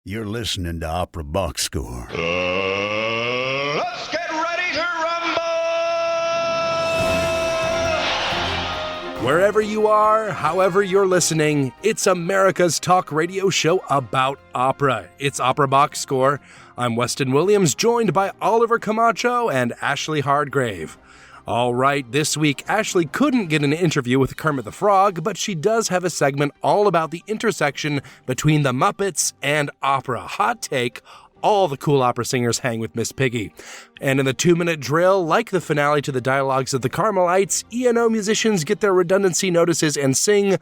You're listening to Opera Box Score. Let's get ready to rumble! Wherever you are, however you're listening, it's America's talk radio show about opera. It's Opera Box Score. I'm Weston Williams, joined by Oliver Camacho and Ashlee Hardgrave. All right, this week, Ashlee couldn't get an interview with Kermit the Frog, but she does have a segment all about the intersection between the Muppets and opera. Hot take, all the cool opera singers hang with Miss Piggy. And in the 2-minute drill, like the finale to the dialogues of the Carmelites, E&O musicians get their redundancy notices and sing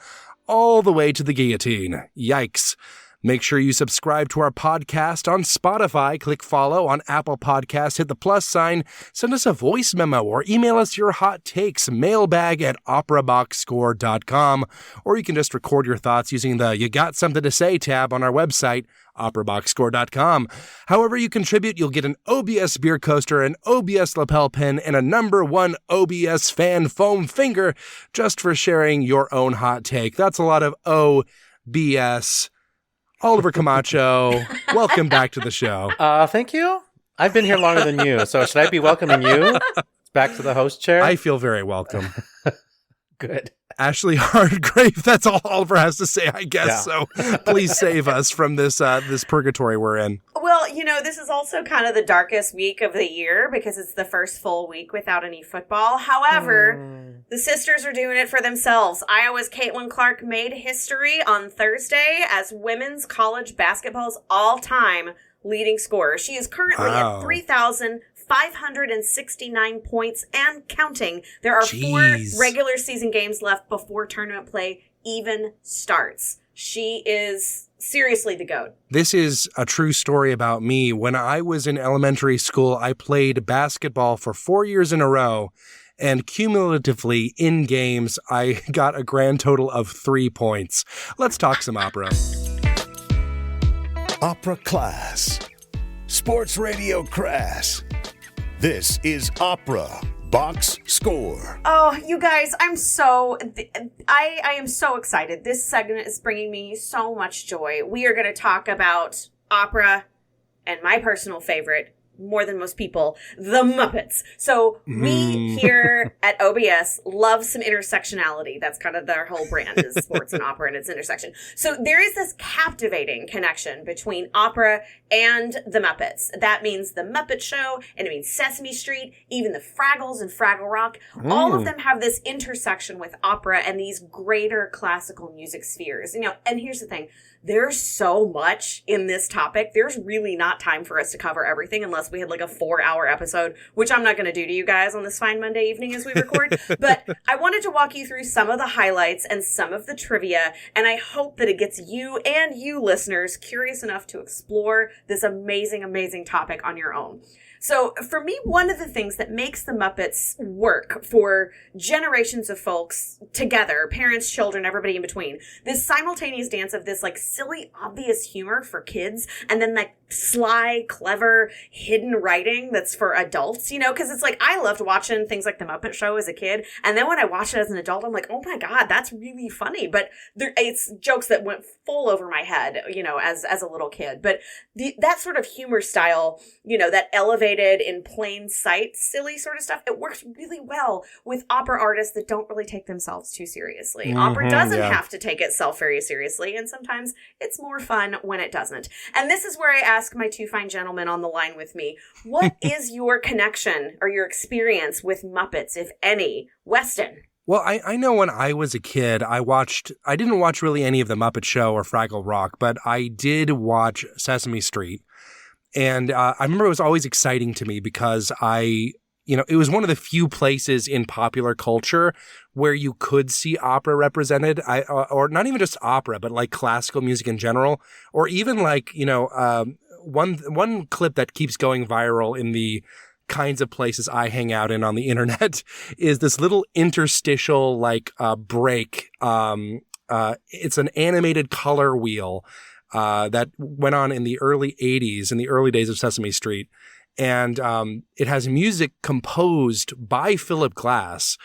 all the way to the guillotine. Yikes. Make sure you subscribe to our podcast on Spotify. Click follow on Apple Podcasts. Hit the plus sign. Send us a voice memo or email us your hot takes. Mailbag at operaboxscore.com. Or you can just record your thoughts using the You Got Something to Say tab on our website, operaboxscore.com. However you contribute, you'll get an OBS beer coaster, an OBS lapel pin, and a #1 OBS fan foam finger just for sharing your own hot take. That's a lot of OBS. Oliver Camacho, welcome back to the show. Thank you. I've been here longer than you, so should I be welcoming you back to the host chair? I feel very welcome. Good. Ashlee Hardgrave, that's all Oliver has to say, I guess. Yeah. So please save us from this this purgatory we're in. Well, you know, this is also kind of the darkest week of the year because it's the first full week without any football. However, the sisters are doing it for themselves. Iowa's Caitlin Clark made history on Thursday as women's college basketball's all-time leading scorer. She is currently at 3,569 points and counting. There are 4 regular season games left before tournament play even starts. She is seriously the GOAT. This is a true story about me. When I was in elementary school, I played basketball for 4 years in a row. And cumulatively, in games, I got a grand total of 3 points. Let's talk some opera. Opera class. Sports radio crass. This is Opera Box Score. Oh, you guys, I am so excited. This segment is bringing me so much joy. We are going to talk about opera and my personal favorite, more than most people, the Muppets. So we here at OBS love some intersectionality. That's kind of their whole brand is sports and opera and its intersection. So there is this captivating connection between opera and the Muppets. That means the Muppet Show, and it means Sesame Street, even the Fraggles and Fraggle Rock. All of them have this intersection with opera and these greater classical music spheres. You know, and here's the thing. There's so much in this topic. There's really not time for us to cover everything unless we had like a 4-hour episode, which I'm not going to do to you guys on this fine Monday evening as we record. But I wanted to walk you through some of the highlights and some of the trivia, and I hope that it gets you and you listeners curious enough to explore this amazing, amazing topic on your own. So for me, one of the things that makes the Muppets work for generations of folks together, parents, children, everybody in between, this simultaneous dance of this like silly, obvious humor for kids and then like sly, clever, hidden writing that's for adults, you know, because it's like I loved watching things like The Muppet Show as a kid. And then when I watched it as an adult, I'm like, oh my God, that's really funny. But it's jokes that went full over my head, you know, as a little kid. But that sort of humor style, you know, that elevated in plain sight, silly sort of stuff, it works really well with opera artists that don't really take themselves too seriously. Opera doesn't have to take itself very seriously, and sometimes it's more fun when it doesn't. And this is where I ask my 2 fine gentlemen on the line with me, what is your connection or your experience with Muppets, if any? Weston? Well, I know when I was a kid, I didn't watch really any of the Muppet Show or Fraggle Rock, but I did watch Sesame Street. And I remember it was always exciting to me because it was one of the few places in popular culture where you could see opera represented, or not even just opera, but like classical music in general, or even like, one clip that keeps going viral in the kinds of places I hang out in on the internet is this little interstitial break. It's an animated color wheel that went on in the early 80s, in the early days of Sesame Street. And it has music composed by Philip Glass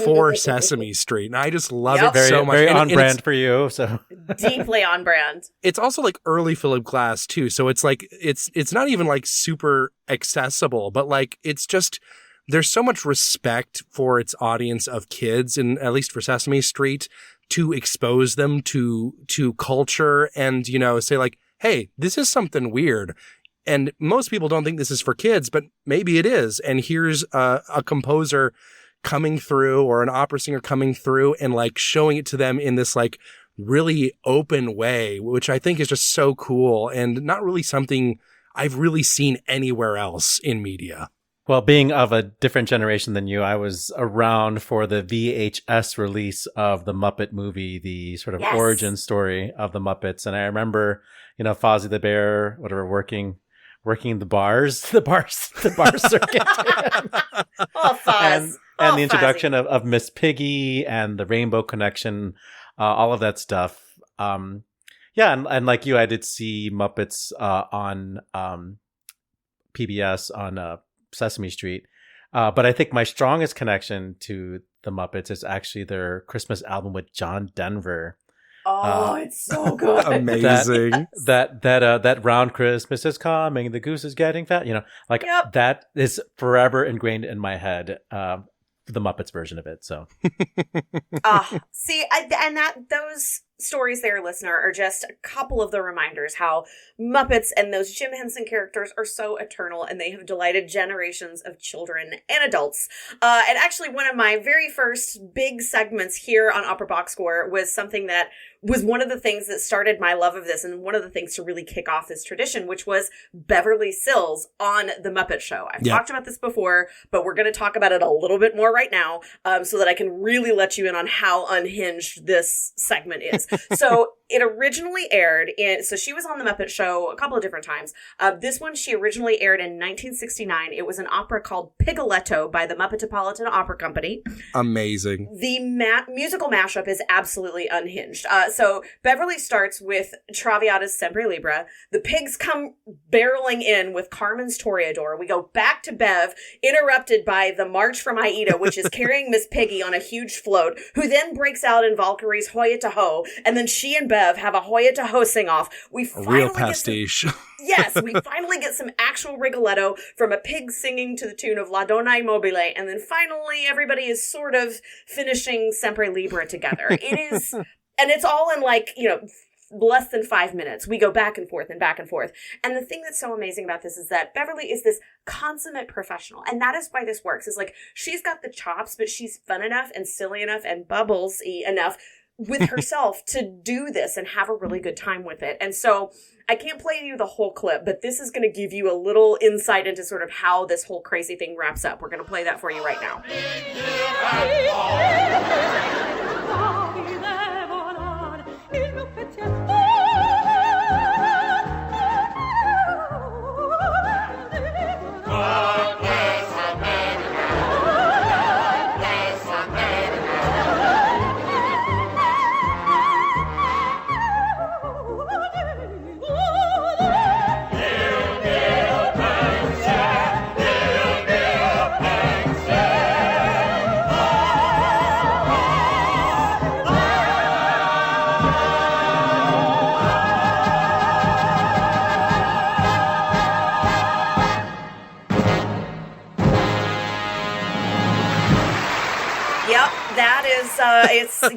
for Sesame Street. And I just love it so much. Very and on brand for you. So deeply on brand. It's also like early Philip Glass too. So it's like, it's not even like super accessible, but like, it's just, there's so much respect for its audience of kids, and at least for Sesame Street, to expose them to culture and, you know, say like, hey, this is something weird. And most people don't think this is for kids, but maybe it is. And here's a composer coming through, or an opera singer coming through, and like showing it to them in this like really open way, which I think is just so cool and not really something I've really seen anywhere else in media. Well, being of a different generation than you, I was around for the VHS release of the Muppet movie, the sort of origin story of the Muppets. And I remember, you know, Fozzie the Bear, whatever, working the bar circuit. Oh, Foz. And the introduction of Miss Piggy and the Rainbow Connection, all of that stuff. And like you, I did see Muppets on PBS on Sesame Street. But I think my strongest connection to the Muppets is actually their Christmas album with John Denver. Oh, it's so good. Amazing. That round Christmas is coming, the goose is getting fat. You know, like that is forever ingrained in my head. The Muppets version of it. So, those stories there, listener, are just a couple of the reminders how Muppets and those Jim Henson characters are so eternal, and they have delighted generations of children and adults. And actually, one of my very first big segments here on Opera Box Score was something that was one of the things that started my love of this, and one of the things to really kick off this tradition, which was Beverly Sills on The Muppet Show. I've talked about this before, but we're going to talk about it a little bit more right now, so that I can really let you in on how unhinged this segment is. So it originally aired so she was on The Muppet Show a couple of different times. This one, she originally aired in 1969. It was an opera called Pigoletto by the Muppetopolitan Opera Company. Amazing. The musical mashup is absolutely unhinged. So Beverly starts with Traviata's Sempre Libera. The pigs come barreling in with Carmen's Toreador. We go back to Bev, interrupted by the March from Aida, which is carrying Miss Piggy on a huge float, who then breaks out in Valkyrie's Hoya to Ho, and then she and Bev have a Hoya to Ho sing-off. A real pastiche. Yes, we finally get some actual Rigoletto from a pig singing to the tune of La Donna Immobile, and then finally everybody is sort of finishing Sempre Libera together. It is... And it's all in less than 5 minutes. We go back and forth and back and forth. And the thing that's so amazing about this is that Beverly is this consummate professional. And that is why this works. Is like, she's got the chops, but she's fun enough and silly enough and bubblesy enough with herself to do this and have a really good time with it. And so I can't play you the whole clip, but this is going to give you a little insight into sort of how this whole crazy thing wraps up. We're going to play that for you right now.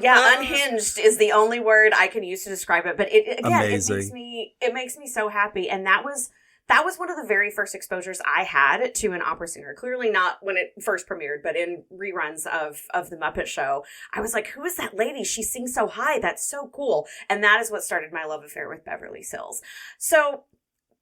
Unhinged is the only word I can use to describe it. But it makes me so happy. And that was one of the very first exposures I had to an opera singer. Clearly not when it first premiered, but in reruns of The Muppet Show. I was like, who is that lady? She sings so high. That's so cool. And that is what started my love affair with Beverly Sills. So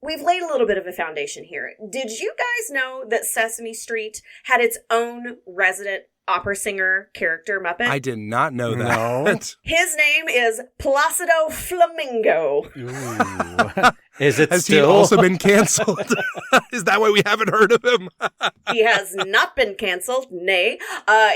we've laid a little bit of a foundation here. Did you guys know that Sesame Street had its own resident opera singer character Muppet? I did not know that. No. His name is Placido Flamingo. Ooh. Is it Has he still? also been canceled? Is that why we haven't heard of him? He has not been canceled. Nay.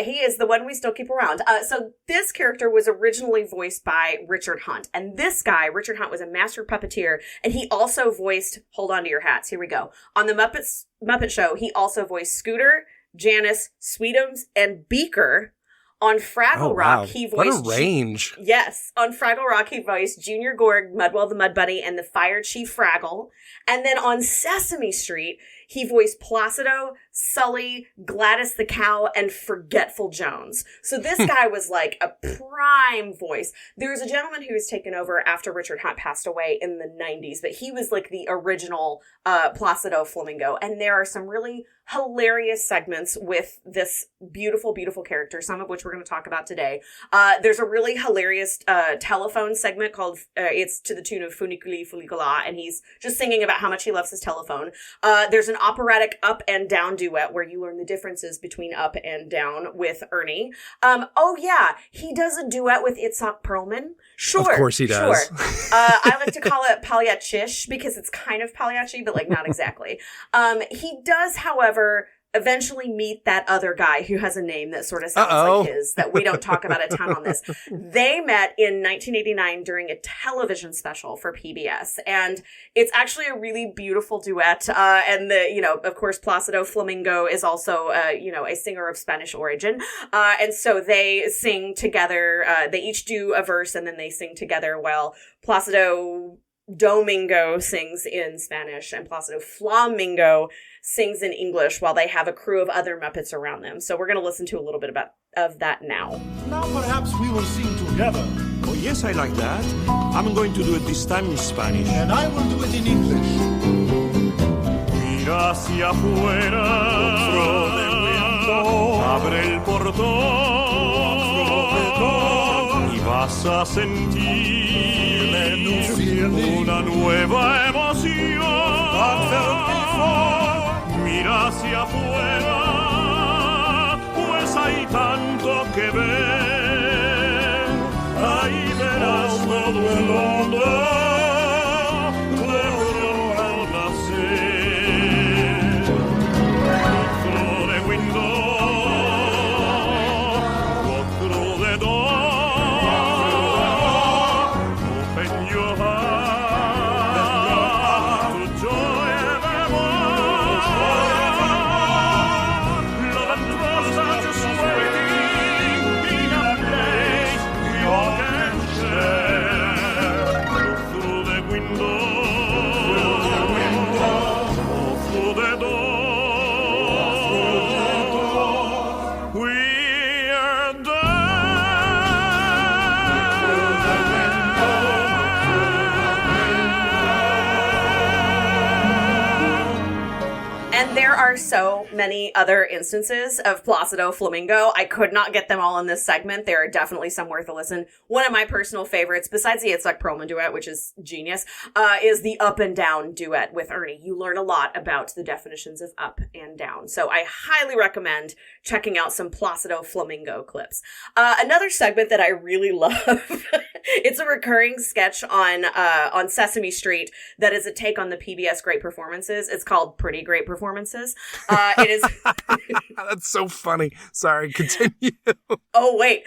He is the one we still keep around. So this character was originally voiced by Richard Hunt. And this guy, Richard Hunt, was a master puppeteer. And he also voiced, hold on to your hats, here we go. On the Muppet Show, he also voiced Scooter, Janice, Sweetums, and Beaker. On Fraggle Rock, he voiced... What a range. Yes. On Fraggle Rock, he voiced Junior Gorg, Mudwell the Mud Bunny, and the Fire Chief Fraggle. And then on Sesame Street, he voiced Placido, Sully, Gladys the Cow, and Forgetful Jones. So this guy was like a prime voice. There was a gentleman who was taken over after Richard Hunt passed away in the 90s, but he was like the original Placido Flamingo. And there are some really hilarious segments with this beautiful, beautiful character, some of which we're going to talk about today. There's a really hilarious telephone segment called, it's to the tune of Funiculi Fulicula, and he's just singing about how much he loves his telephone. There's an operatic up and down duet where you learn the differences between up and down with Ernie. Oh yeah, he does a duet with Itzhak Perlman. Sure. Of course he does. Sure. I like to call it Pagliaccish because it's kind of Pagliacci, but like not exactly. He does, however, eventually meet that other guy who has a name that sort of sounds like his that we don't talk about a ton on this. They met in 1989 during a television special for PBS, and it's actually a really beautiful duet. And of course, Placido Flamingo is also, a singer of Spanish origin. And so they sing together. They each do a verse and then they sing together while Placido Domingo sings in Spanish and Placido Flamingo sings in English while they have a crew of other Muppets around them. So we're going to listen to a little bit of that now. Now perhaps we will sing together. Oh, yes, I like that. I'm going to do it this time in Spanish. And I will do it in English. Mira hacia afuera, abre el portón y vas a sentir una nueva emoción. Mira hacia afuera, pues hay tanto que ver. Ahí verás todo el mundo de nuevo nacer. Otro de window, otro de door. Open your heart to joy evermore. Love and trust are just waiting in a place we all can share. Look through the window, through the door. We're And there are so many other instances of Placido Flamingo. I could not get them all in this segment. There are definitely some worth a listen. One of my personal favorites, besides the Itzhak Perlman duet, which is genius, is the up and down duet with Ernie. You learn a lot about the definitions of up and down. So I highly recommend checking out some Placido Flamingo clips. Another segment that I really love, it's a recurring sketch on Sesame Street that is a take on the PBS Great Performances. It's called Pretty Great Performances. It is. That's so funny. Sorry, continue. Oh, wait.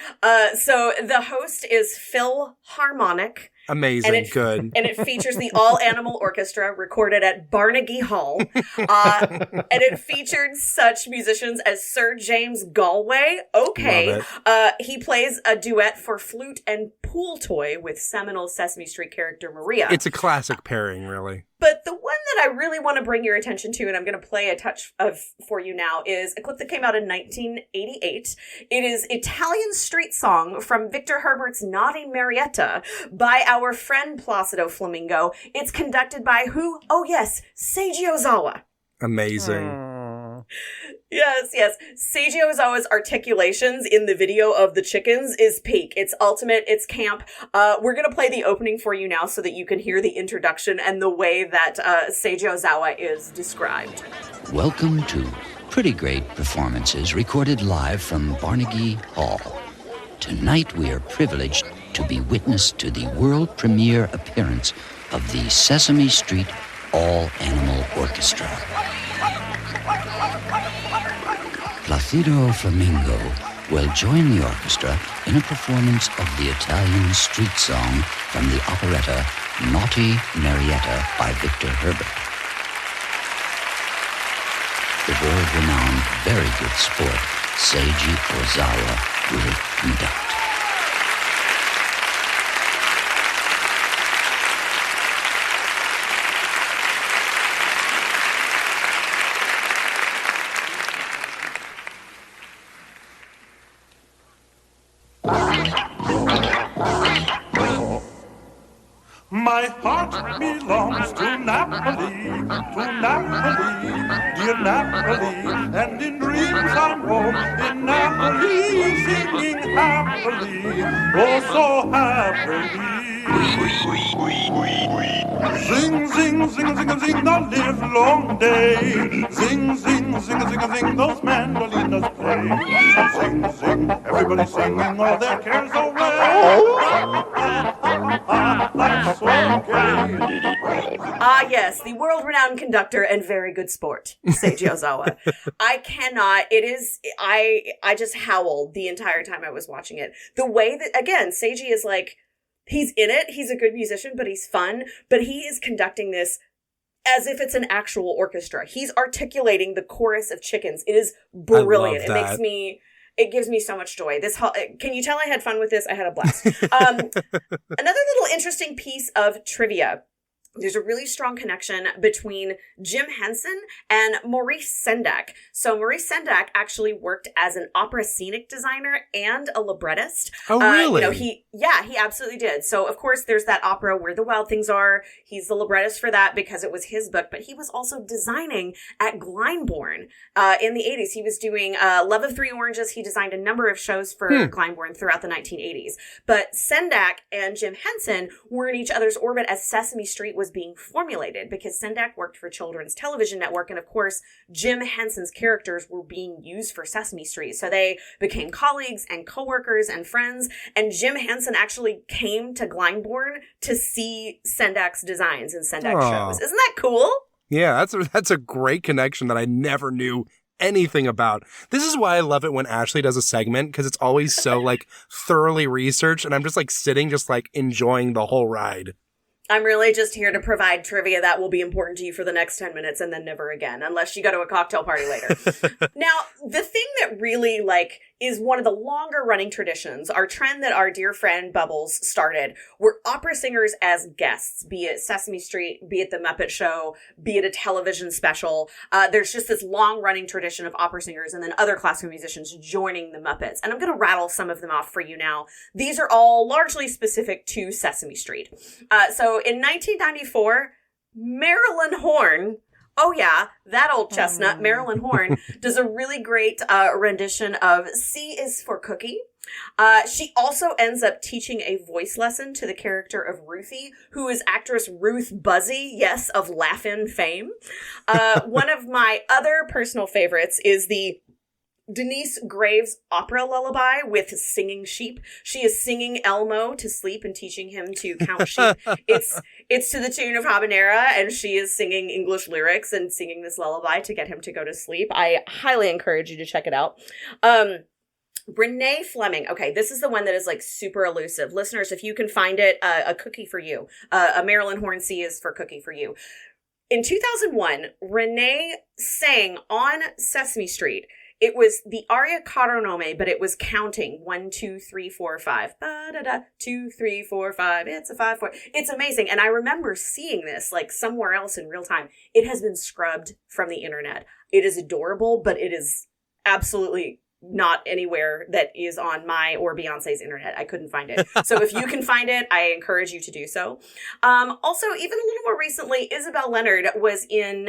So the host is Phil Harmonic. Amazing. Good. And it features the all-animal orchestra recorded at Barnegie Hall. And it featured such musicians as Sir James Galway. Okay. He plays a duet for flute and pool toy with seminal Sesame Street character Maria. It's a classic pairing, really. But the one that I really want to bring your attention to, and I'm going to play a touch of for you now, is a clip that came out in 1988. It is Italian Street Song from Victor Herbert's Naughty Marietta by our friend Placido Flamingo. It's conducted by who? Oh, yes, Seiji Ozawa. Amazing. Yes. Seiji Ozawa's articulations in the video of the chickens is peak. It's ultimate. It's camp. We're going to play the opening for you now so that you can hear the introduction and the way that Seiji Ozawa is described. Welcome to pretty great performances recorded live from Barnegie Hall. Tonight we are privileged to be witness to the world premiere appearance of the Sesame Street All-Animal Orchestra. Placido Flamingo will join the orchestra in a performance of the Italian street song from the operetta Naughty Marietta by Victor Herbert. The world-renowned very good sport Seiji Ozawa will conduct. My heart belongs to Napoli, dear Napoli, and in dreams I'm home in Napoli, singing happily, oh so happily. Zing, zing, zing, zing, zing, the live long day. Zing, zing, zing, zing, zing, those mandolinas play. Zing, zing, everybody singing all their cares away. Life's so gay. Ah, yes, the world-renowned conductor and very good sport, Seiji Ozawa. I cannot, I just howled the entire time I was watching it. The way that, again, Seiji is like, he's in it, he's a good musician, but he's fun, but he is conducting this as if it's an actual orchestra. He's articulating the chorus of chickens. It is brilliant. It gives me so much joy. Can you tell I had fun with this? I had a blast. Another little interesting piece of trivia. There's a really strong connection between Jim Henson and Maurice Sendak. So Maurice Sendak actually worked as an opera scenic designer and a librettist. Oh, really? He absolutely did. So, of course, there's that opera Where the Wild Things Are. He's the librettist for that because it was his book. But he was also designing at Glyndebourne in the 80s. He was doing Love of Three Oranges. He designed a number of shows for Glyndebourne throughout the 1980s. But Sendak and Jim Henson were in each other's orbit as Sesame Street was being formulated, because Sendak worked for Children's Television Network, and of course Jim Henson's characters were being used for Sesame Street, so they became colleagues and co-workers and friends, and Jim Henson actually came to Glyndebourne to see Sendak's designs and Sendak shows. Isn't that cool? Yeah, that's a great connection that I never knew anything about. This is why I love it when Ashlee does a segment, because it's always so like thoroughly researched, and I'm just like sitting just like enjoying the whole ride. I'm really just here to provide trivia that will be important to you for the next 10 minutes and then never again, unless you go to a cocktail party later. Now, the thing that really, is one of the longer running traditions, our trend that our dear friend Bubbles started, were opera singers as guests, be it Sesame Street, be it The Muppet Show, be it a television special. There's just this long running tradition of opera singers and then other classical musicians joining the Muppets. And I'm going to rattle some of them off for you now. These are all largely specific to Sesame Street. So in 1994, Marilyn Horne, oh yeah, that old chestnut, Marilyn Horne, does a really great rendition of C is for Cookie. She also ends up teaching a voice lesson to the character of Ruthie, who is actress Ruth Buzzy, yes, of Laugh-In fame. One of my other personal favorites is the Denise Graves opera lullaby with singing sheep. She is singing Elmo to sleep and teaching him to count sheep. It's to the tune of Habanera, and she is singing English lyrics and singing this lullaby to get him to go to sleep. I highly encourage you to check it out. Renee Fleming. Okay, this is the one that is super elusive. Listeners, if you can find it, a cookie for you. A Marilyn Horne C is for cookie for you. In 2001, Renee sang on Sesame Street. It was the aria Caro Nome, but it was counting 1, 2, 3, 4, 5. Ba-da-da, 2, 3, 4, 5. It's a 5, 4. It's amazing. And I remember seeing this somewhere else in real time. It has been scrubbed from the internet. It is adorable, but it is absolutely not anywhere that is on my or Beyonce's internet. I couldn't find it. So if you can find it, I encourage you to do so. Also, even a little more recently, Isabel Leonard was in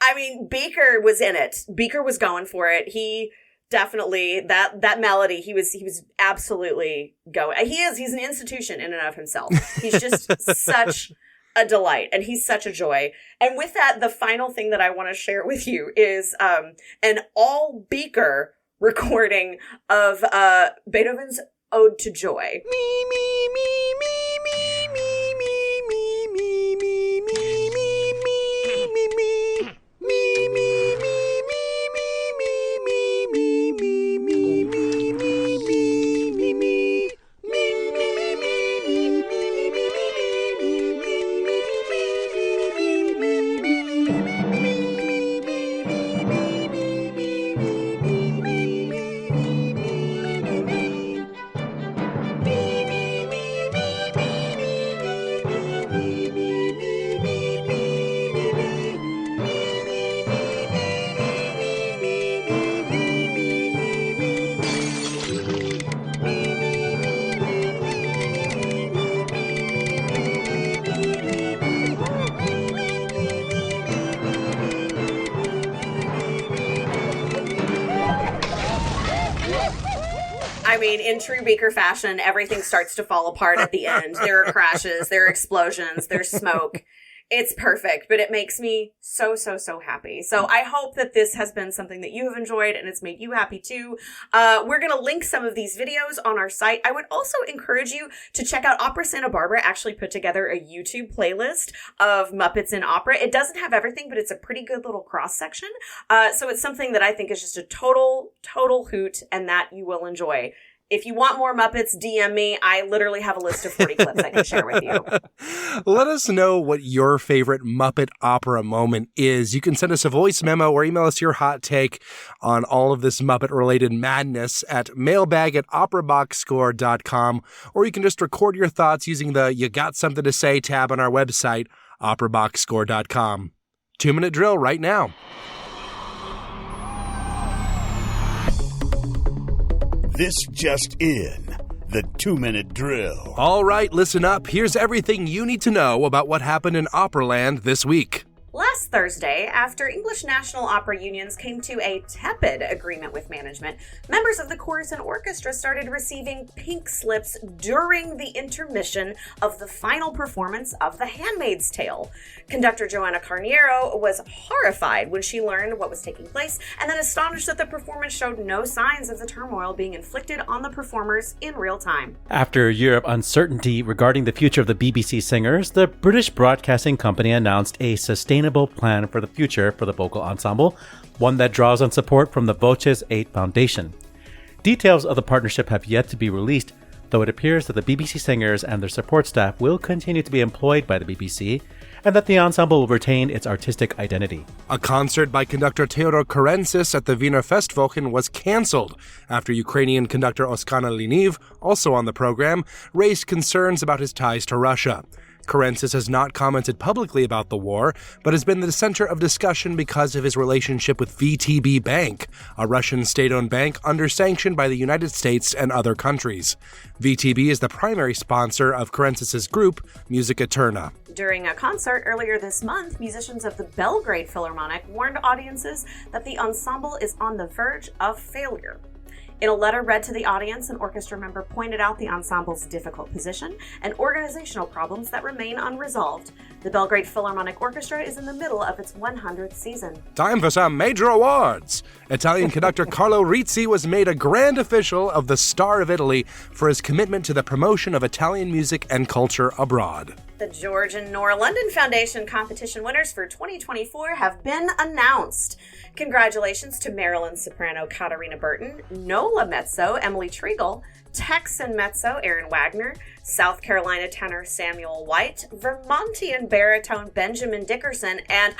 I mean, Beaker was in it. Beaker was going for it. He definitely, that melody, he was absolutely going. He's an institution in and of himself. He's just such a delight, and he's such a joy. And with that, the final thing that I want to share with you is an all-beaker recording of Beethoven's Ode to Joy. I mean, in true Beaker fashion, everything starts to fall apart at the end. There are crashes, there are explosions, there's smoke. It's perfect, but it makes me so, so, so happy. So I hope that this has been something that you have enjoyed and it's made you happy too. We're going to link some of these videos on our site. I would also encourage you to check out Opera Santa Barbara actually put together a YouTube playlist of Muppets in opera. It doesn't have everything, but it's a pretty good little cross section. So it's something that I think is just a total hoot and that you will enjoy. If you want more Muppets, DM me. I literally have a list of 40 clips I can share with you. Let us know what your favorite Muppet opera moment is. You can send us a voice memo or email us your hot take on all of this Muppet-related madness at mailbag@operaboxscore.com, or you can just record your thoughts using the You Got Something to Say tab on our website, operaboxscore.com. 2-minute drill right now. This just in, the 2-minute drill. All right, listen up. Here's everything you need to know about what happened in Operaland this week. Last Thursday, after English National Opera unions came to a tepid agreement with management, members of the chorus and orchestra started receiving pink slips during the intermission of the final performance of The Handmaid's Tale. Conductor Joanna Carniero was horrified when she learned what was taking place, and then astonished that the performance showed no signs of the turmoil being inflicted on the performers in real time. After a year of uncertainty regarding the future of the BBC singers, the British Broadcasting Company announced a sustainable plan for the future for the vocal ensemble, one that draws on support from the Voces 8 Foundation. Details of the partnership have yet to be released, though it appears that the BBC singers and their support staff will continue to be employed by the BBC, and that the ensemble will retain its artistic identity. A concert by conductor Theodor Karensis at the Wiener Festwochen was cancelled after Ukrainian conductor Oskana Liniv, also on the program, raised concerns about his ties to Russia. Karensis has not commented publicly about the war, but has been the center of discussion because of his relationship with VTB Bank, a Russian state-owned bank under sanction by the United States and other countries. VTB is the primary sponsor of Karensis' group, Music Eterna. During a concert earlier this month, musicians of the Belgrade Philharmonic warned audiences that the ensemble is on the verge of failure. In a letter read to the audience, an orchestra member pointed out the ensemble's difficult position and organizational problems that remain unresolved. The Belgrade Philharmonic Orchestra is in the middle of its 100th season. Time for some major awards! Italian conductor Carlo Rizzi was made a grand official of the Star of Italy for his commitment to the promotion of Italian music and culture abroad. The George and Nora London Foundation competition winners for 2024 have been announced. Congratulations to Maryland soprano Katarina Burton, NOLA mezzo Emily Triegel, Texan mezzo Aaron Wagner, South Carolina tenor Samuel White, Vermontian baritone Benjamin Dickerson, and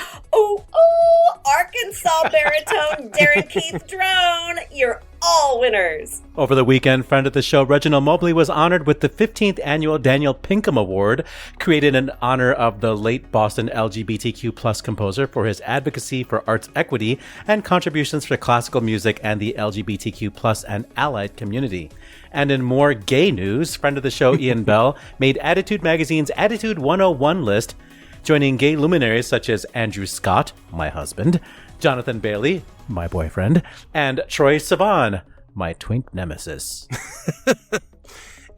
Arkansas baritone Darren Keith Drone. You're all winners. Over the weekend, friend of the show Reginald Mobley was honored with the 15th annual Daniel Pinkham Award, created in honor of the late Boston LGBTQ+ composer for his advocacy for arts equity and contributions for classical music and the LGBTQ+ and allied community. And in more gay news, friend of the show Ian Bell made Attitude Magazine's Attitude 101 list, joining gay luminaries such as Andrew Scott, my husband, Jonathan Bailey, my boyfriend, and Troye Sivan, my twink nemesis.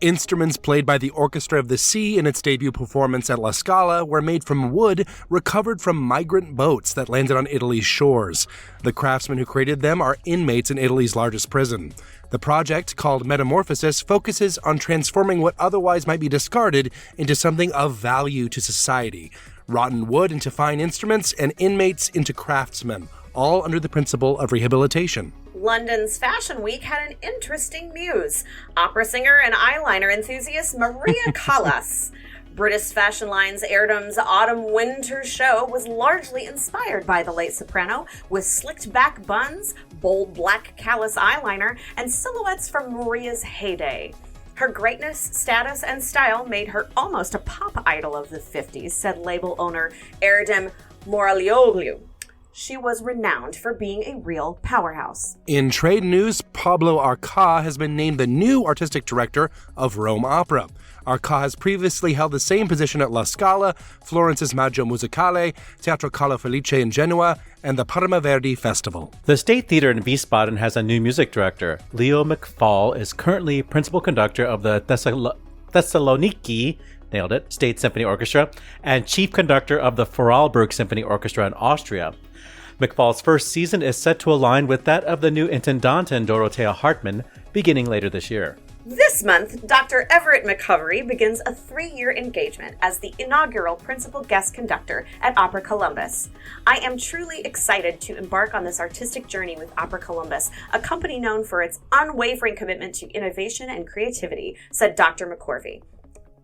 Instruments played by the Orchestra of the Sea in its debut performance at La Scala were made from wood recovered from migrant boats that landed on Italy's shores. The craftsmen who created them are inmates in Italy's largest prison. The project, called Metamorphosis, focuses on transforming what otherwise might be discarded into something of value to society. Rotten wood into fine instruments and inmates into craftsmen, all under the principle of rehabilitation. London's Fashion Week had an interesting muse. Opera singer and eyeliner enthusiast Maria Callas. British fashion line's Erdem's autumn-winter show was largely inspired by the late soprano, with slicked-back buns, bold black Callas eyeliner, and silhouettes from Maria's heyday. Her greatness, status, and style made her almost a pop idol of the 50s, said label owner Erdem Moralioglu. She was renowned for being a real powerhouse. In trade news, Pablo Arca has been named the new artistic director of Rome Opera. Arca has previously held the same position at La Scala, Florence's Maggio Musicale, Teatro Carlo Felice in Genoa, and the Parma Verdi Festival. The State Theatre in Wiesbaden has a new music director. Leo McFall is currently principal conductor of the Thessaloniki, nailed it, State Symphony Orchestra, and chief conductor of the Vorarlberg Symphony Orchestra in Austria. McFall's first season is set to align with that of the new Intendantin Dorothea Hartmann, beginning later this year. This month, Dr. Everett McCovery begins a 3-year engagement as the inaugural principal guest conductor at Opera Columbus. I am truly excited to embark on this artistic journey with Opera Columbus, a company known for its unwavering commitment to innovation and creativity, said Dr. McCorvey.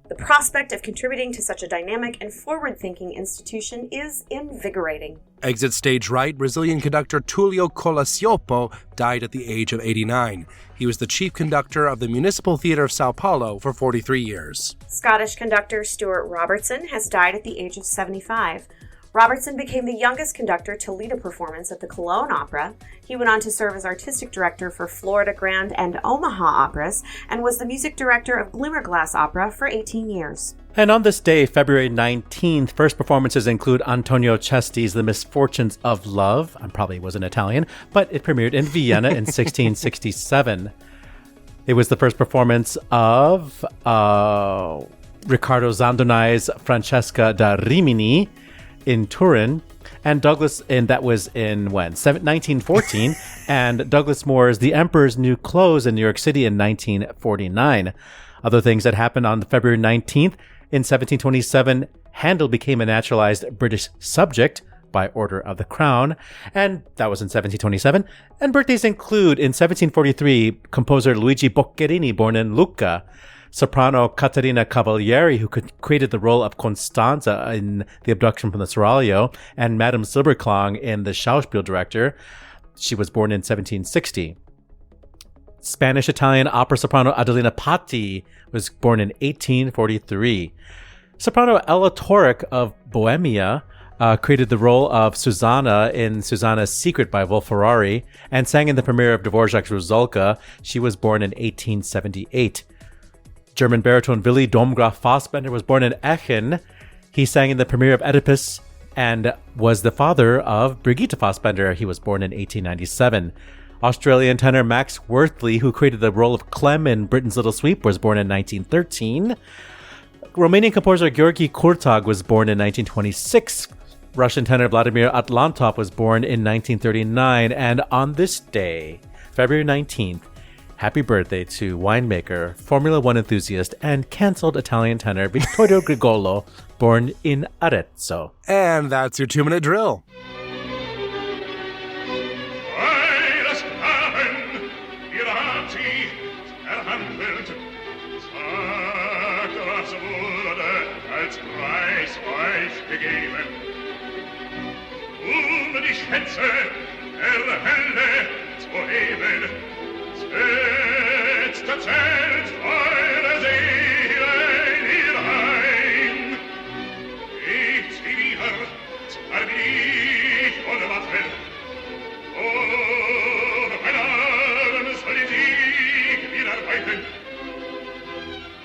The prospect of contributing to such a dynamic and forward-thinking institution is invigorating. Exit stage right, Brazilian conductor Tullio Colasiopo died at the age of 89. He was the chief conductor of the Municipal Theatre of Sao Paulo for 43 years. Scottish conductor Stuart Robertson has died at the age of 75. Robertson became the youngest conductor to lead a performance at the Cologne Opera. He went on to serve as artistic director for Florida Grand and Omaha Operas, and was the music director of Glimmerglass Opera for 18 years. And on this day, February 19th, first performances include Antonio Cesti's The Misfortunes of Love. I probably wasn't Italian, but it premiered in Vienna in 1667. It was the first performance of Riccardo Zandonai's Francesca da Rimini in Turin, and that was in 1914, and Douglas Moore's The Emperor's New Clothes in New York City in 1949. Other things that happened on February 19th, in 1727, Handel became a naturalized British subject by order of the crown, and that was in 1727. And birthdays include, in 1743, composer Luigi Boccherini, born in Lucca, soprano Caterina Cavalieri, who created the role of Constanza in The Abduction from the Seraglio, and Madame Silberklang in The Schauspiel Director. She was born in 1760. Spanish-Italian opera soprano Adelina Patti was born in 1843. Soprano Ella Toric of Bohemia created the role of Susanna in Susanna's Secret by Wolf Ferrari, and sang in the premiere of Dvorak's Rusalka. She was born in 1878. German baritone Willy Domgraf Fassbender was born in Aachen. He sang in the premiere of Oedipus and was the father of Brigitte Fassbender. He was born in 1897. Australian tenor Max Worthley, who created the role of Clem in Britain's Little Sweep, was born in 1913. Romanian composer Gheorghe Curtag was born in 1926. Russian tenor Vladimir Atlantov was born in 1939. And on this day, February 19th, happy birthday to winemaker, Formula One enthusiast, and cancelled Italian tenor Vittorio Grigolo, born in Arezzo. And that's your 2-minute drill. Die Schätze der Hölle zu heben, setzt erzählt eure Seelen hinein. Gebt sie wieder, zerglied ohne Waffen, ohne Beinarm soll die Sieg wieder weiten.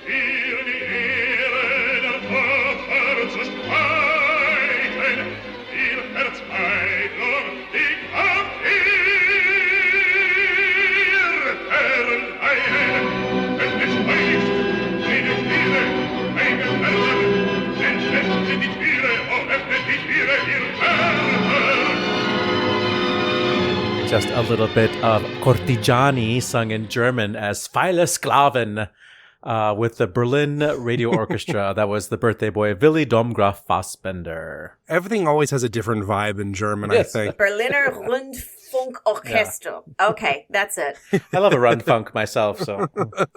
Für die Ehre der Tochter zu streiten, ihr Herz Eidlung, die Kraft ihr Herrenleihen. Just a little bit of Cortigiani sung in German as Viele Sklaven with the Berlin Radio Orchestra. That was the birthday boy, Willy Domgraf Fassbender. Everything always has a different vibe in German, Yes. I think. Berliner Rundfunkorchester. Okay, that's it. I love a run funk myself, so.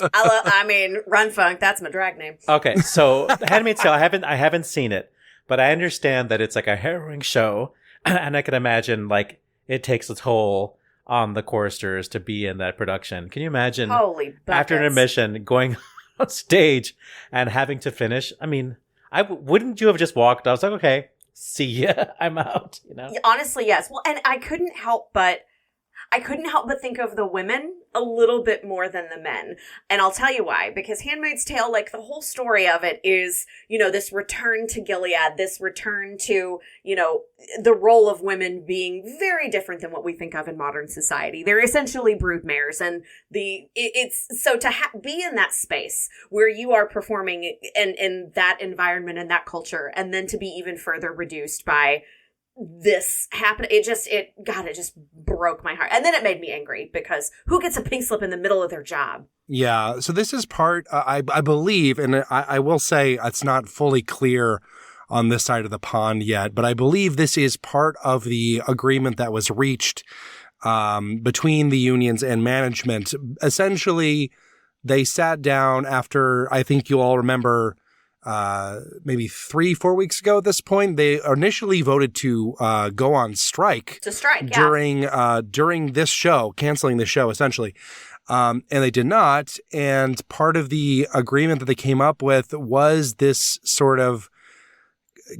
Rundfunk, that's my drag name. Okay, so Handmaid's Tale, I haven't seen it, but I understand that it's like a harrowing show, and I can imagine like it takes a toll on the choristers to be in that production. Can you imagine Holy buckets. after an intermission going on stage and having to finish? I mean, wouldn't you have just walked? I was like, okay, see ya, I'm out. You know, Honestly, yes. Well, and I couldn't help but think of the women a little bit more than the men. And I'll tell you why. Because Handmaid's Tale, like the whole story of it is, this return to Gilead, this return to, the role of women being very different than what we think of in modern society. They're essentially broodmares, and it's so to be in that space where you are performing in that environment and that culture, and then to be even further reduced by this happened. It just broke my heart. And then it made me angry because who gets a pink slip in the middle of their job? Yeah. So this is part, I believe, and I will say it's not fully clear on this side of the pond yet, but I believe this is part of the agreement that was reached between the unions and management. Essentially, they sat down after, I think you all remember, maybe 3-4 weeks ago at this point, they initially voted to go on strike. During this show, canceling the show essentially. And they did not. And part of the agreement that they came up with was this sort of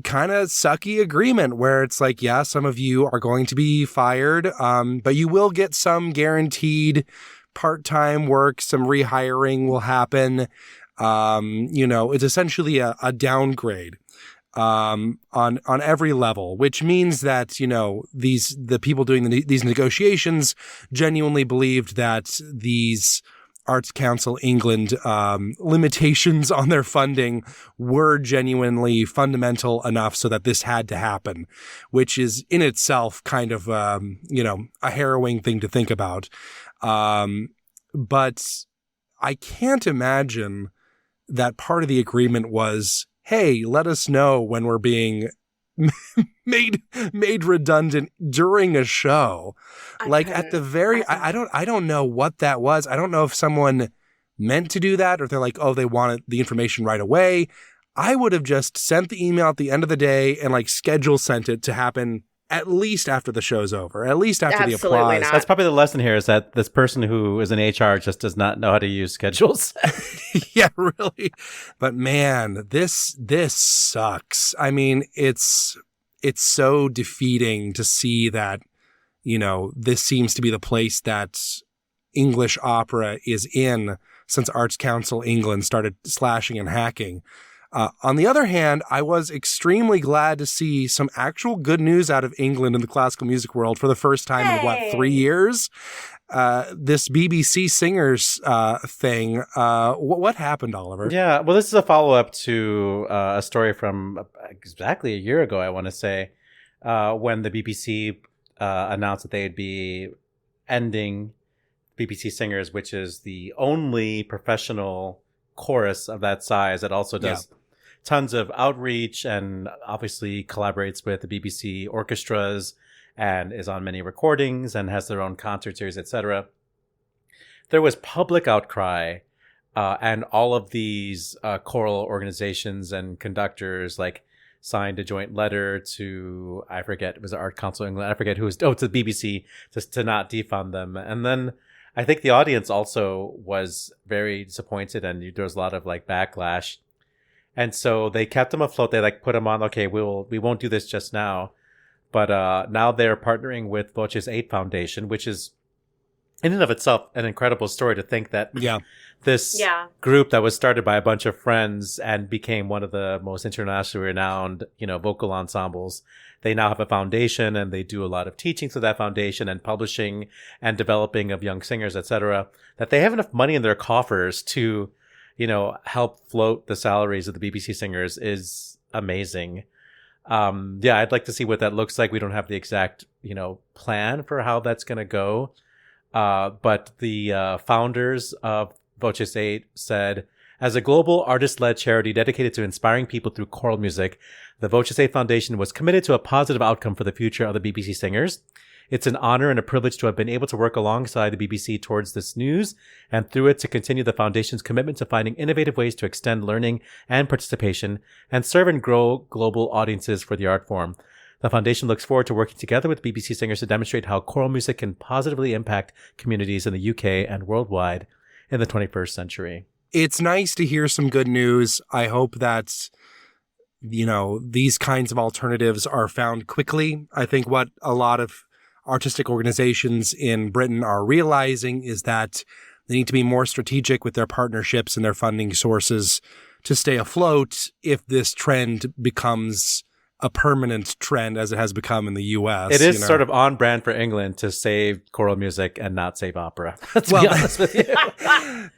kind of sucky agreement where it's like, yeah, some of you are going to be fired, but you will get some guaranteed part-time work, some rehiring will happen. It's essentially a downgrade on every level, which means that, the people doing these negotiations genuinely believed that these Arts Council England limitations on their funding were genuinely fundamental enough so that this had to happen, which is in itself kind of, a harrowing thing to think about. But I can't imagine that part of the agreement was, hey, let us know when we're being made redundant during a show. At the very, I don't know what that was. I don't know if someone meant to do that or if they're like, oh, they wanted the information right away. I would have just sent the email at the end of the day and schedule sent it to happen at least after the show's over, at least after the applause. That's probably the lesson here, is that this person who is in HR just does not know how to use schedules. Yeah, really. But man, this sucks. I mean, it's so defeating to see that, this seems to be the place that English opera is in since Arts Council England started slashing and hacking. On the other hand, I was extremely glad to see some actual good news out of England in the classical music world for the first time in 3 years. This BBC Singers thing. What happened, Oliver? Yeah, well, this is a follow-up to a story from exactly a year ago, I want to say, when the BBC announced that they'd be ending BBC Singers, which is the only professional chorus of that size that also does tons of outreach and obviously collaborates with the BBC orchestras and is on many recordings and has their own concert series, etc. There was public outcry, and all of these choral organizations and conductors signed a joint letter to, I forget, it was the Art Council England, I forget who was, to the BBC to not defund them. And then I think the audience also was very disappointed, and there was a lot of backlash. And so they kept them afloat. They put them on, okay, we won't do this just now. But now they're partnering with Voces 8 Foundation, which is in and of itself an incredible story to think that this group that was started by a bunch of friends and became one of the most internationally renowned, vocal ensembles. They now have a foundation, and they do a lot of teaching through that foundation and publishing and developing of young singers, etc. That they have enough money in their coffers to, help float the salaries of the BBC singers is amazing. I'd like to see what that looks like. We don't have the exact, plan for how that's going to go. But the founders of Voces 8 said, as a global artist-led charity dedicated to inspiring people through choral music, the Voces 8 Foundation was committed to a positive outcome for the future of the BBC singers. It's an honor and a privilege to have been able to work alongside the BBC towards this news, and through it to continue the Foundation's commitment to finding innovative ways to extend learning and participation and serve and grow global audiences for the art form. The Foundation looks forward to working together with BBC singers to demonstrate how choral music can positively impact communities in the UK and worldwide in the 21st century. It's nice to hear some good news. I hope that, these kinds of alternatives are found quickly. I think what a lot of artistic organizations in Britain are realizing is that they need to be more strategic with their partnerships and their funding sources to stay afloat if this trend becomes a permanent trend as it has become in the U.S. It is sort of on brand for England to save choral music and not save opera. To be honest with you.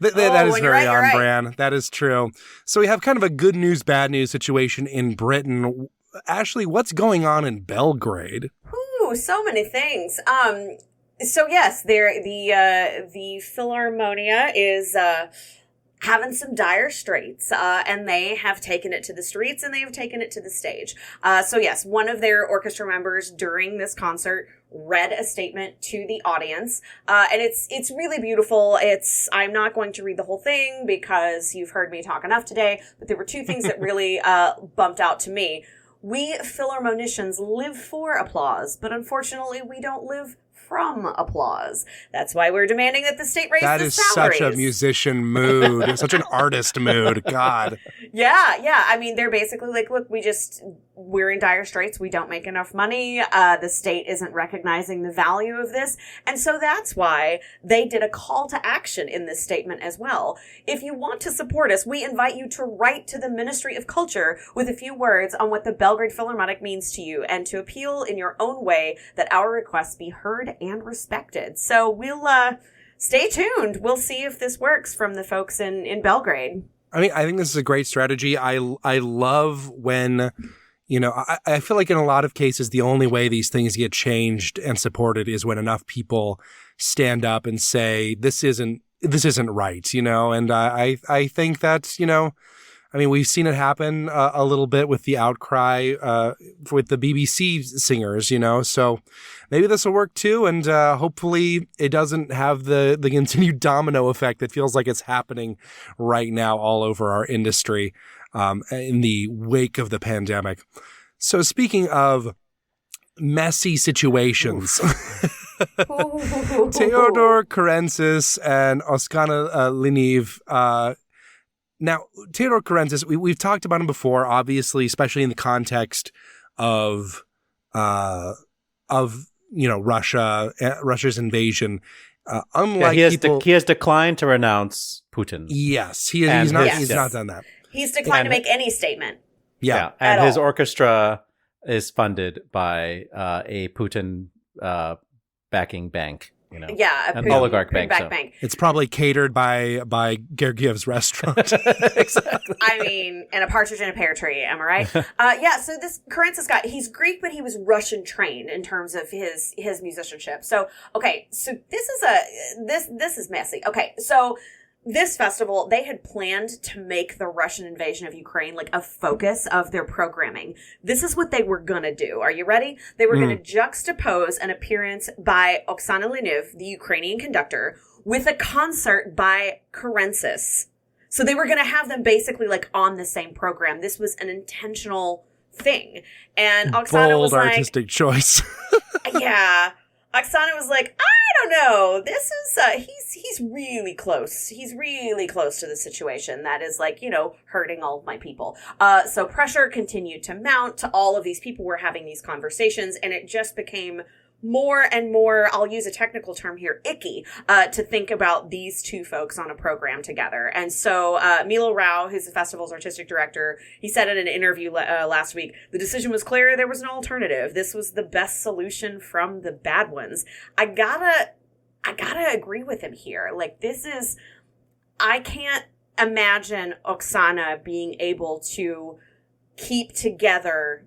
That is very on brand. That is true. So we have kind of a good news, bad news situation in Britain. Ashlee, what's going on in Belgrade? Ooh, so many things. So yes, the Philharmonia is having some dire straits, and they have taken it to the streets and they have taken it to the stage. So yes, one of their orchestra members during this concert read a statement to the audience, and it's really beautiful. I'm not going to read the whole thing because you've heard me talk enough today, but there were two things that really bumped out to me. We Philharmonicians live for applause, but unfortunately we don't live from applause. That's why we're demanding that the state raise the salaries. That is such a musician mood, such an artist mood. God. Yeah. I mean, they're basically like, look, we're in dire straits. We don't make enough money. The state isn't recognizing the value of this. And so that's why they did a call to action in this statement as well. If you want to support us, we invite you to write to the Ministry of Culture with a few words on what the Belgrade Philharmonic means to you and to appeal in your own way that our requests be heard and respected. So we'll stay tuned. We'll see if this works from the folks in Belgrade. I mean, I think this is a great strategy. I love when, I feel like in a lot of cases, the only way these things get changed and supported is when enough people stand up and say, this isn't right, and I think that's, we've seen it happen a little bit with the outcry with the BBC singers, so maybe this will work too. And hopefully it doesn't have the continued domino effect that feels like it's happening right now all over our industry in the wake of the pandemic. So speaking of messy situations, Theodor Karensis and Oksana Liniv, now, Theodor Karensis, we've talked about him before, obviously, especially in the context of Russia's invasion. Unlike he has declined to renounce Putin. Yes, he's not done that. He's declined to make any statement. Yeah. And his orchestra is funded by a Putin backing bank. An oligarch bank. It's probably catered by Gergiev's restaurant. Exactly. I mean, and a partridge in a pear tree. Am I right? So this Karensis guy, he's Greek, but he was Russian trained in terms of his musicianship. So this is messy. Okay, so this festival, they had planned to make the Russian invasion of Ukraine like a focus of their programming. This is what they were gonna do. Are you ready? They were gonna juxtapose an appearance by Oksana Liniv, the Ukrainian conductor, with a concert by Karensis. So they were gonna have them basically like on the same program. This was an intentional thing. And Oksana was like... Bold artistic choice. Yeah. Oksana was like, I don't know. This is, he's really close. He's really close to the situation that is like, hurting all of my people. So pressure continued to mount to all of these people were having these conversations, and it just became more and more, I'll use a technical term here, icky, to think about these two folks on a program together. And so Milo Rao, who's the festival's artistic director, he said in an interview last week, the decision was clear, there was an alternative. This was the best solution from the bad ones. I gotta agree with him here. Like, I can't imagine Oksana being able to keep together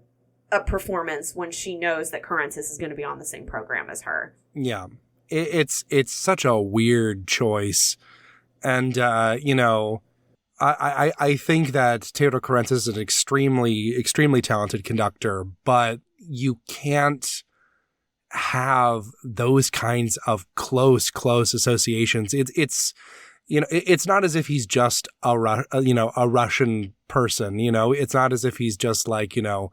a performance when she knows that Currencis is going to be on the same program as her. Yeah. It's such a weird choice. And, you know, I think that Theodor Currencis is an extremely talented conductor, but you can't have those kinds of close associations. It's you know, it's not as if he's just a Russian person, you know, it's not as if he's just like, you know,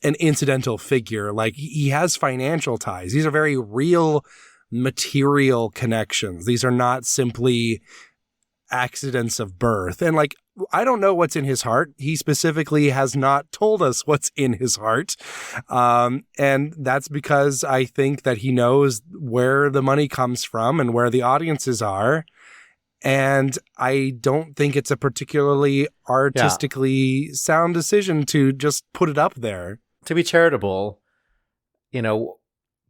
an incidental figure. Like, he has financial ties. These are very real material connections. These are not simply accidents of birth. And like, I don't know what's in his heart. He specifically has not told us what's in his heart. And that's because I think that he knows where the money comes from and where the audiences are. And I don't think it's a particularly artistically sound decision to just put it up there. To be charitable, you know,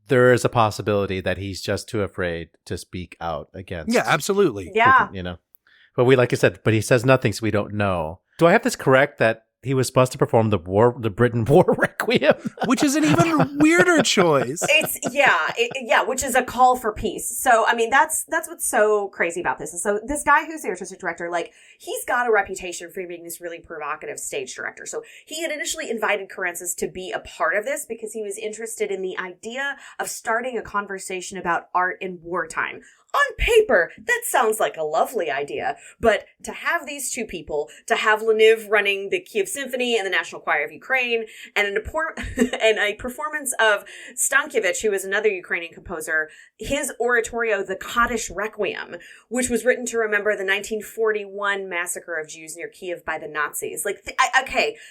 there is a possibility that he's just too afraid to speak out against. Yeah, absolutely. Yeah. You know, but like I said, but he says nothing, so we don't know. Do I have this correct that he was supposed to perform the Britain War Requiem? Which is an even weirder choice. Which is a call for peace. So, I mean, that's what's so crazy about this. And so this guy who's the artistic director, like, he's got a reputation for being this really provocative stage director. So he had initially invited Currencis to be a part of this because he was interested in the idea of starting a conversation about art in wartime. On paper, that sounds like a lovely idea, but to have these two people, to have Leniv running the Kiev Symphony and the National Choir of Ukraine, and a performance of Stankiewicz, who is another Ukrainian composer, his oratorio, the Kaddish Requiem, which was written to remember the 1941 massacre of Jews near Kiev by the Nazis. Like,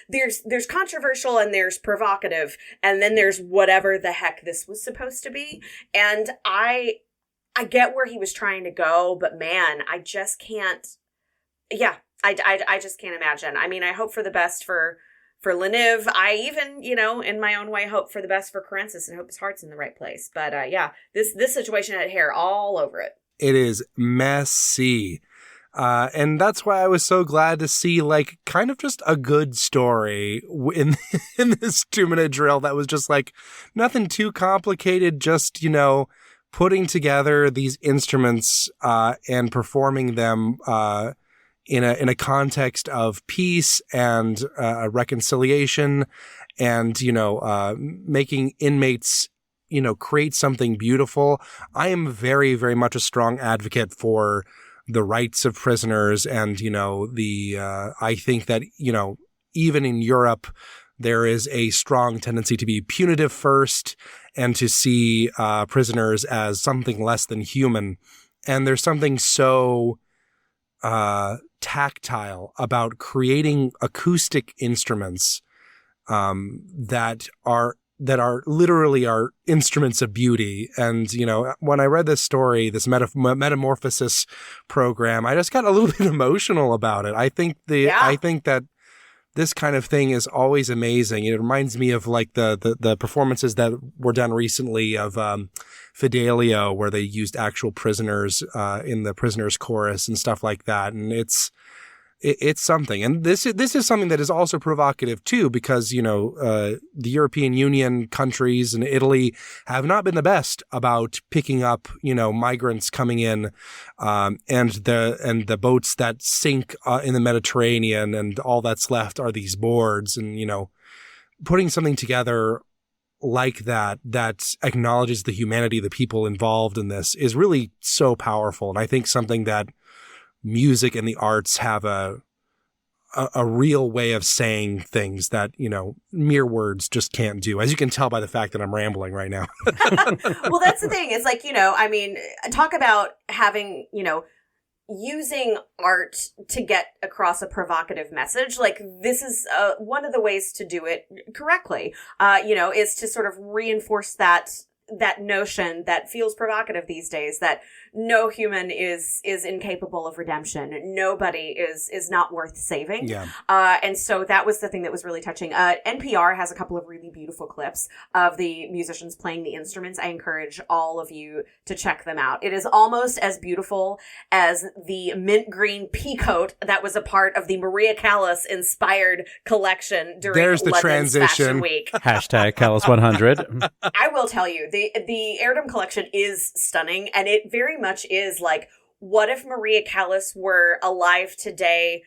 there's controversial and there's provocative, and then there's whatever the heck this was supposed to be, and I get where he was trying to go, but man, I just can't. Yeah, I just can't imagine. I mean, I hope for the best for Leniv. I even, you know, in my own way, hope for the best for Currencis and hope his heart's in the right place. But this situation had hair all over it. It is messy. And that's why I was so glad to see, like, kind of just a good story in this 2-minute drill that was just like nothing too complicated, just, you know, putting together these instruments and performing them in a context of peace and reconciliation, and, you know, making inmates, you know, create something beautiful. I am very, very much a strong advocate for the rights of prisoners, and, you know, I think that, you know, even in Europe, there is a strong tendency to be punitive first and to see prisoners as something less than human. And there's something so tactile about creating acoustic instruments that are literally are instruments of beauty. And, you know, when I read this story, this metamorphosis program, I just got a little bit emotional about it. I think that this kind of thing is always amazing. It reminds me of like the performances that were done recently of Fidelio, where they used actual prisoners in the prisoners chorus and stuff like that. And it's something. And this is something that is also provocative too, because, you know, the European Union countries and Italy have not been the best about picking up, you know, migrants coming in, and the boats that sink in the Mediterranean, and all that's left are these boards. And, you know, putting something together like that acknowledges the humanity of the people involved in this is really so powerful. And I think something that music and the arts have a real way of saying things that, you know, mere words just can't do, as you can tell by the fact that I'm rambling right now. Well, that's the thing. It's like, you know, I mean, talk about having, you know, using art to get across a provocative message. Like, this is one of the ways to do it correctly, you know, is to sort of reinforce that that notion that feels provocative these days, that no human is incapable of redemption. Nobody is not worth saving. Yeah. And so that was the thing that was really touching. NPR has a couple of really beautiful clips of the musicians playing the instruments. I encourage all of you to check them out. It is almost as beautiful as the mint green peacoat that was a part of the Maria Callas inspired collection during There's the London's transition. Fashion Week. Hashtag Callis 100. I will tell you, the Heirdom collection is stunning, and it very much is like, what if Maria Callas were alive today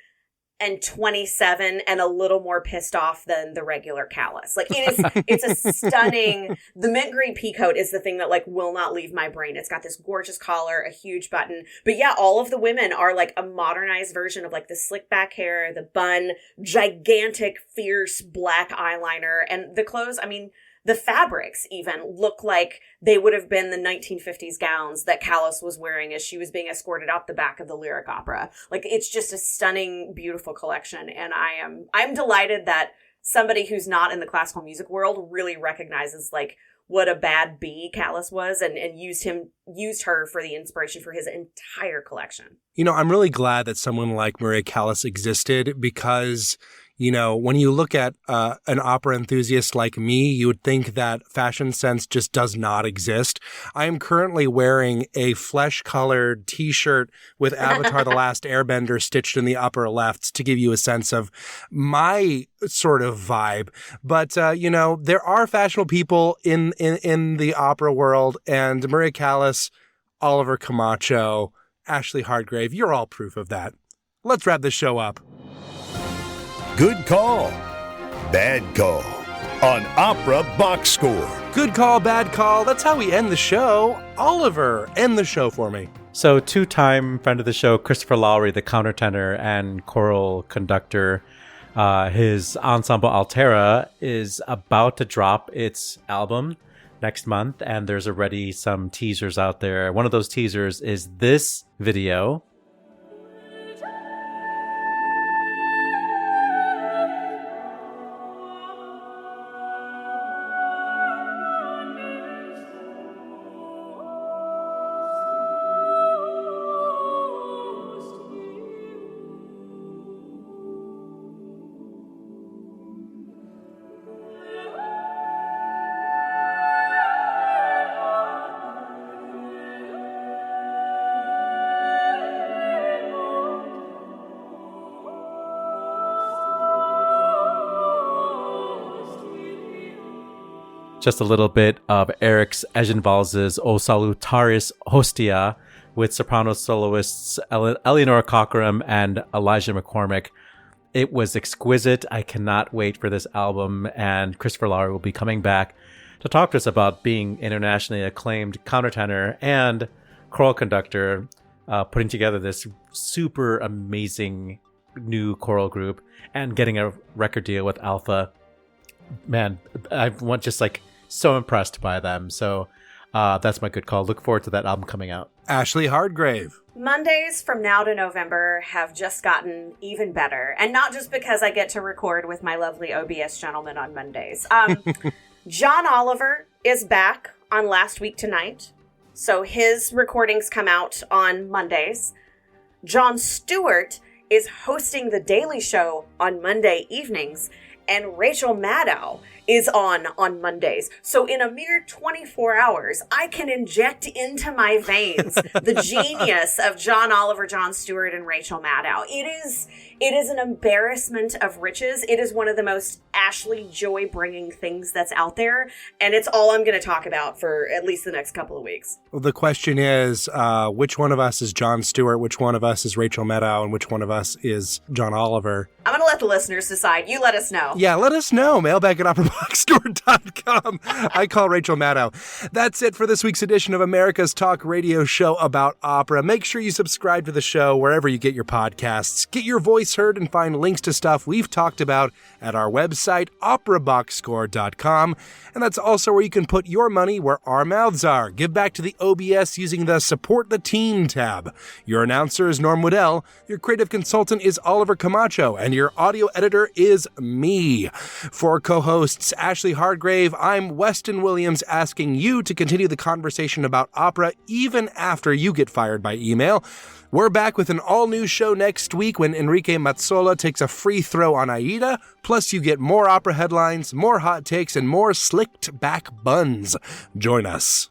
and 27 and a little more pissed off than the regular Callas? Like, it's a stunning, the mint green peacoat is the thing that like will not leave my brain. It's got this gorgeous collar, a huge button, but yeah, all of the women are like a modernized version of like the slick back hair, the bun, gigantic, fierce black eyeliner, and the clothes, I mean, the fabrics even look like they would have been the 1950s gowns that Callas was wearing as she was being escorted out the back of the lyric opera. Like, it's just a stunning, beautiful collection. And I'm delighted that somebody who's not in the classical music world really recognizes like what a bad bee Callas was and used her for the inspiration for his entire collection. You know, I'm really glad that someone like Maria Callas existed because, you know, when you look at an opera enthusiast like me, you would think that fashion sense just does not exist. I am currently wearing a flesh-colored T-shirt with Avatar The Last Airbender stitched in the upper left to give you a sense of my sort of vibe. But, you know, there are fashionable people in the opera world, and Maria Callas, Oliver Camacho, Ashlee Hargrave, you're all proof of that. Let's wrap this show up. Good call, bad call on Opera Box Score. Good call, bad call. That's how we end the show. Oliver, end the show for me. So, two-time friend of the show, Christopher Lowry, the countertenor and choral conductor, his ensemble Altera is about to drop its album next month, and there's already some teasers out there. One of those teasers is this video. Just a little bit of Eric's Egenvals's O Salutaris Hostia with soprano soloists Eleanor Cockram and Elijah McCormick. It was exquisite. I cannot wait for this album, and Christopher Lowry will be coming back to talk to us about being internationally acclaimed countertenor and choral conductor, putting together this super amazing new choral group and getting a record deal with Alpha. Man, I'm just like so impressed by them. So that's my good call. Look forward to that album coming out. Ashlee Hargrave. Mondays from now to November have just gotten even better. And not just because I get to record with my lovely OBS gentlemen on Mondays. John Oliver is back on Last Week Tonight. So his recordings come out on Mondays. Jon Stewart is hosting The Daily Show on Monday evenings. And Rachel Maddow is on Mondays. So in a mere 24 hours, I can inject into my veins the genius of John Oliver, Jon Stewart, and Rachel Maddow. It is an embarrassment of riches. It is one of the most Ashlee joy-bringing things that's out there, and it's all I'm going to talk about for at least the next couple of weeks. Well, the question is, which one of us is Jon Stewart, which one of us is Rachel Maddow, and which one of us is John Oliver? I'm going to let the listeners decide. You let us know. Yeah, let us know. Mailbag at operaboxscore.com. I call Rachel Maddow. That's it for this week's edition of America's Talk Radio Show about opera. Make sure you subscribe to the show wherever you get your podcasts. Get your voice heard and find links to stuff we've talked about at our website, operaboxscore.com. And that's also where you can put your money where our mouths are. Give back to the OBS using the Support the Team tab. Your announcer is Norm Woodell. Your creative consultant is Oliver Camacho. And your audio editor is me. For co-hosts It's Ashlee Hargrave. I'm Weston Williams, asking you to continue the conversation about opera even after you get fired by email. We're back with an all-new show next week when Enrique Mazzola takes a free throw on Aida. Plus, you get more opera headlines, more hot takes, and more slicked back buns. Join us.